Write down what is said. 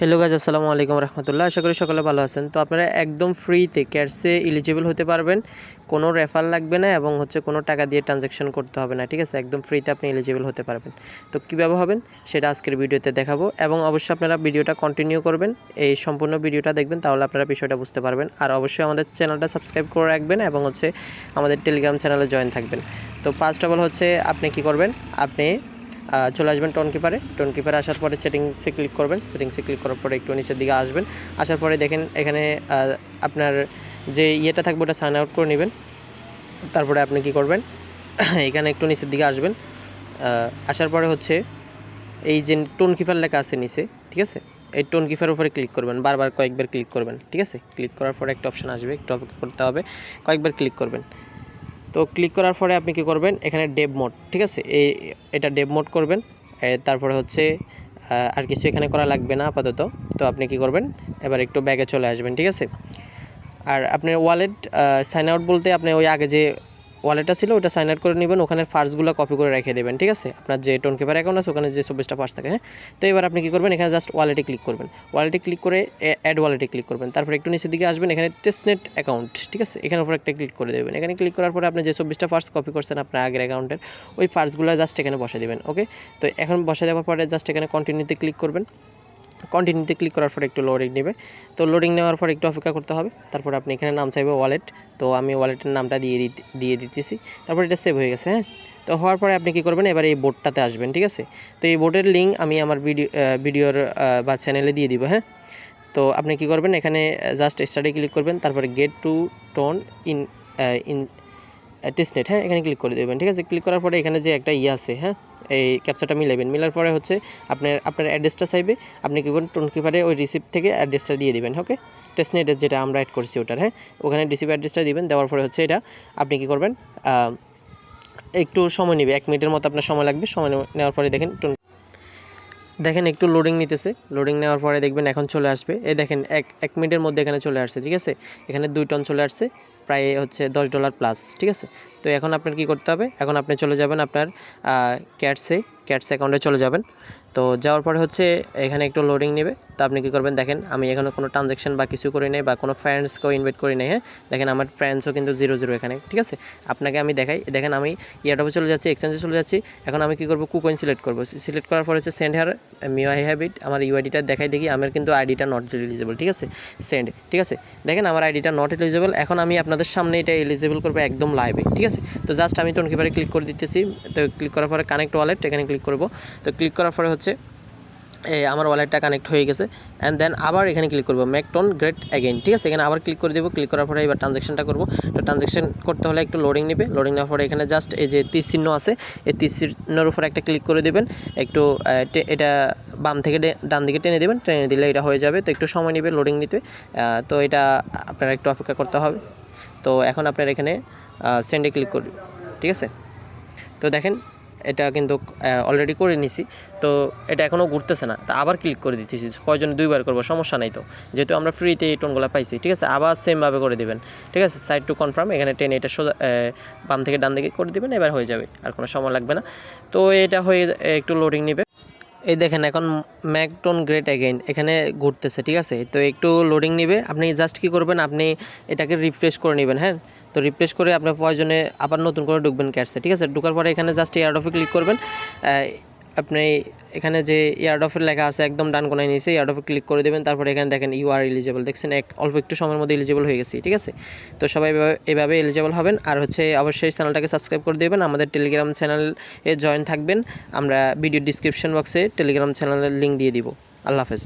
Hello guys, আসসালামু আলাইকুম রহমতুল্লাহ। আশা করি সকলে ভালো আছেন। তো আপনারা একদম ফ্রিতে ক্যাটসে এলিজিবল হতে পারবেন, কোনো রেফার লাগবে না এবং কোনো টাকা দিয়ে ট্রানজ্যাকশন করতে হবে না। ঠিক আছে, একদম ফ্রিতে আপনি এলিজিবল হতে পারবেন। তো কীভাবে হবেন সেটা আজকের ভিডিওতে দেখাবো এবং অবশ্যই আপনারা ভিডিওটা কন্টিনিউ করবেন, এই সম্পূর্ণ ভিডিওটা দেখবেন, তাহলে আপনারা বিষয়টা বুঝতে পারবেন। আর অবশ্যই আমাদের চ্যানেলটা সাবস্ক্রাইব করে রাখবেন এবং আমাদের টেলিগ্রাম চ্যানেলে জয়েন থাকবেন। তো ফার্স্ট অফ অল আপনি কী করবেন, আপনি চলে আসবেন টোন কিপারে আসার পরে সেটিংসে ক্লিক করবেন। সেটিংসে ক্লিক করার পরে একটু নিচের দিকে আসবেন। আসার পরে দেখেন এখানে আপনার যে ইয়েটা থাকবে ওটা সাইন আউট করে নেবেন। তারপরে আপনি কি করবেন, এখানে একটু নিচের দিকে আসবেন। আসার পরে এই যে টোন কিপার লেখা আছে নিচে, ঠিক আছে, এই টোন কিপারের উপরে ক্লিক করবেন, বারবার কয়েকবার ক্লিক করবেন। ঠিক আছে, ক্লিক করার পরে একটা অপশান আসবে, একটু অপেক্ষা করতে হবে, কয়েকবার ক্লিক করবেন। তো ক্লিক করার পরে আপনি কি করবেন, এখানে ডেভ মোড, ঠিক আছে, এটা ডেভ মোড করবেন। তারপরে আর কিছু এখানে করা লাগবে না আপাতত। তো আপনি কি করবেন, এবার একটু ব্যাগে চলে আসবেন। ঠিক আছে, আর আপনার ওয়ালেট সাইন আউট বলতে আপনি ওই আগে যে ওয়ালেটটা ছিল ওটা সাইন আউট করে নেবেন, ওখানে ফার্স্টগুলো কপি করে রেখে দেবেন। ঠিক আছে, আপনার যে টোন কিপার অ্যাকাউন্ট আছে ওখানে যে 24টা ফার্স্ট থাকে। হ্যাঁ, তো এবার আপনি কী করবেন, এখানে জাস্ট ওয়ালেটে ক্লিক করবেন। ওয়ালেটে ক্লিক করে অ্যাড ওয়ালেটে ক্লিক করবেন। তারপর একটু নিচের দিকে আসবেন, এখানে টেস্টনেট অ্যাকাউন্ট, ঠিক আছে, এখানের উপর একটা ক্লিক করে দেবেন। এখানে ক্লিক করার পরে আপনি যে 24টা ফার্স্ট কপি করছেন আপনার আগের অ্যাকাউন্টের, ওই ফার্স্টগুলো জাস্ট এখানে বসে দেবেন। ওকে, তো এখন বসে দেওয়ার পরে জাস্ট এখানে কন্টিনিউতে ক্লিক করবেন। কন্টিনিউতে ক্লিক করার পর একটু লোডিং নেবে। তো লোডিং নেওয়ার পর একটু অপেক্ষা করতে হবে। তারপর আপনি এখানে নাম চাইবে ওয়ালেট, তো আমি ওয়ালেটের নামটা দিয়ে দিতেছি। তারপর এটা সেভ হয়ে গেছে। হ্যাঁ, তো হওয়ার পরে আপনি কী করবেন, এবার এই বোর্ডটাতে আসবেন। ঠিক আছে, তো এই বোর্ডের লিঙ্ক আমি আমার ভিডিওর বা চ্যানেলে দিয়ে দিব। হ্যাঁ, তো আপনি কী করবেন, এখানে জাস্ট স্টার্টে ক্লিক করবেন, তারপরে get to tone in testnet, হ্যাঁ, এখানে ক্লিক করে দেবেন। ঠিক আছে, ক্লিক করার পরে এখানে যে একটা আছে, হ্যাঁ, এই ক্যাপচাটা মিলাবেন। মিলার পরে আপনার অ্যাড্রেসটা চাইবে, আপনি কী করবেন, টোন কিপারে ওই রিসিপ্ট থেকে অ্যাড্রেসটা দিয়ে দেবেন। ওকে, টেস্টনেটের যেটা আমরা অ্যাড করছি ওটার, হ্যাঁ, ওখানে রিসিভ অ্যাড্রেসটা দিবেন। দেওয়ার পরে এটা আপনি কী করবেন, একটু সময় নেবে, 1 মিনিটের মতো আপনার সময় লাগবে। সময় নেওয়ার পরে দেখেন একটু লোডিং নিতেছে। লোডিং নেওয়ার পরে দেখবেন এখন চলে আসবে। দেখেন এক মিনিটের মধ্যে এখানে চলে আসছে। ঠিক আছে, এখানে 2 টন চলে আসছে, প্রায় $10 প্লাস। ঠিক আছে, তো এখন আপনার কি করতে হবে, এখন আপনি চলে যাবেন আপনার ক্যাটস অ্যাকাউন্টে চলে যাবেন। তো যাওয়ার পরে এখানে একটু লোডিং নেবে। তো আপনি কী করবেন, দেখেন আমি এখানে কোনো ট্রানজ্যাকশন বা কিছু করি নাই বা কোনো ফ্রেন্ডসকেও ইনভাইট করি নাই। হ্যাঁ, দেখেন আমার ফ্রেন্ডসও কিন্তু 0 এখানে। ঠিক আছে, আপনাকে আমি দেখাই, দেখেন আমি ইয়ারডপে চলে যাচ্ছি, এক্সচেঞ্জে চলে যাচ্ছি। এখন আমি কী করবো, কুকয়েন সিলেক্ট করবো। সিলেক্ট করার পর send here I have it, আমার ইউআইডিটা দেখাই দেখি, আমার কিন্তু আইডিটা নট এলিজিবল। ঠিক আছে, সেন্ড। ঠিক আছে, দেখেন আমার আইডিটা নট এলিজিবল। এখন আমি আপনাদের সামনে এটা এলিজিবল করবো একদম লাইভে। ঠিক আছে, তো জাস্ট আমি টোন কিপারে ক্লিক করে দিতেছি। তো ক্লিক করার পরে কানেক্ট ওয়ালেট, এখানে ক্লিক করবো। তো ক্লিক করার পরে আমার ওয়ালেটটা কানেক্ট হয়ে গেছে। অ্যান্ড দেন আবার এখানে ক্লিক করবো, মেক টোন গ্রেট অ্যাগেইন। ঠিক আছে, এখানে আবার ক্লিক করে দেবো। ক্লিক করার পরে এবার ট্রানজ্যাকশনটা করবো। তো ট্রানজ্যাকশন করতে হলে একটু লোডিং নেবে। লোডিং নেওয়ার পরে এখানে জাস্ট এই যে তীর চিহ্ন আছে, এই তীর চিহ্নের উপর একটা ক্লিক করে দেবেন। একটু এটা বাম থেকে ডান দিকে টেনে দেবেন, টেনে দিলে এটা হয়ে যাবে। তো একটু সময় নেবে লোডিং নিতে। তো এটা আপনারা একটু অপেক্ষা করতে হবে। তো এখন আপনার এখানে সেন্ডে ক্লিক করবেন। ঠিক আছে, তো দেখেন এটা কিন্তু অলরেডি করে নিছি। তো এটা এখনও ঘুরতেছে না, তা আবার ক্লিক করে দিতেছি। প্রয়োজনে 2বার করবো, সমস্যা নাই। তো যেহেতু আমরা ফ্রিতে এই টোনগুলো পাইছি, ঠিক আছে, আবার সেমভাবে করে দেবেন। ঠিক আছে, সাইড টু কনফার্ম, এখানে টেনে এটা সোজা বাম থেকে ডান দিকে করে দেবেন, এবার হয়ে যাবে, আর কোনো সময় লাগবে না। তো এটা হয়ে একটু লোডিং নেবে। এই দেখেন এখন মেক টোন গ্রেট অ্যাগেইন এখানে ঘুরতেছে। ঠিক আছে, তো একটু লোডিং নেবে। আপনি জাস্ট কী করবেন, আপনি এটাকে রিফ্রেশ করে নেবেন। হ্যাঁ, তো রিফ্রেশ করে আপনার প্রয়োজনে আবার নতুন করে ঢুকবেন ক্যাটসে। ঠিক আছে, ঢোকার পরে এখানে জাস্ট এয়ারড্রপে ক্লিক করবেন। আপনি এখানে যে এয়ারড্রপের লেখা আছে একদম ডান কোনায় নিচে এয়ারড্রপে ক্লিক করে দেবেন। তারপরে এখানে দেখেন ইউ আর এলিজিবল, দেখছেন অল্প একটু সময়ের মধ্যে এলিজিবল হয়ে গেছি। ঠিক আছে, তো সবাই এভাবে এলিজিবল হবেন। আর অবশ্যই চ্যানেলটাকে সাবস্ক্রাইব করে দেবেন, আমাদের টেলিগ্রাম চ্যানেলে জয়েন থাকবেন। আমরা ভিডিও ডিসক্রিপশন বক্সে টেলিগ্রাম চ্যানেলের লিঙ্ক দিয়ে দিব। আল্লাহ হাফেজ।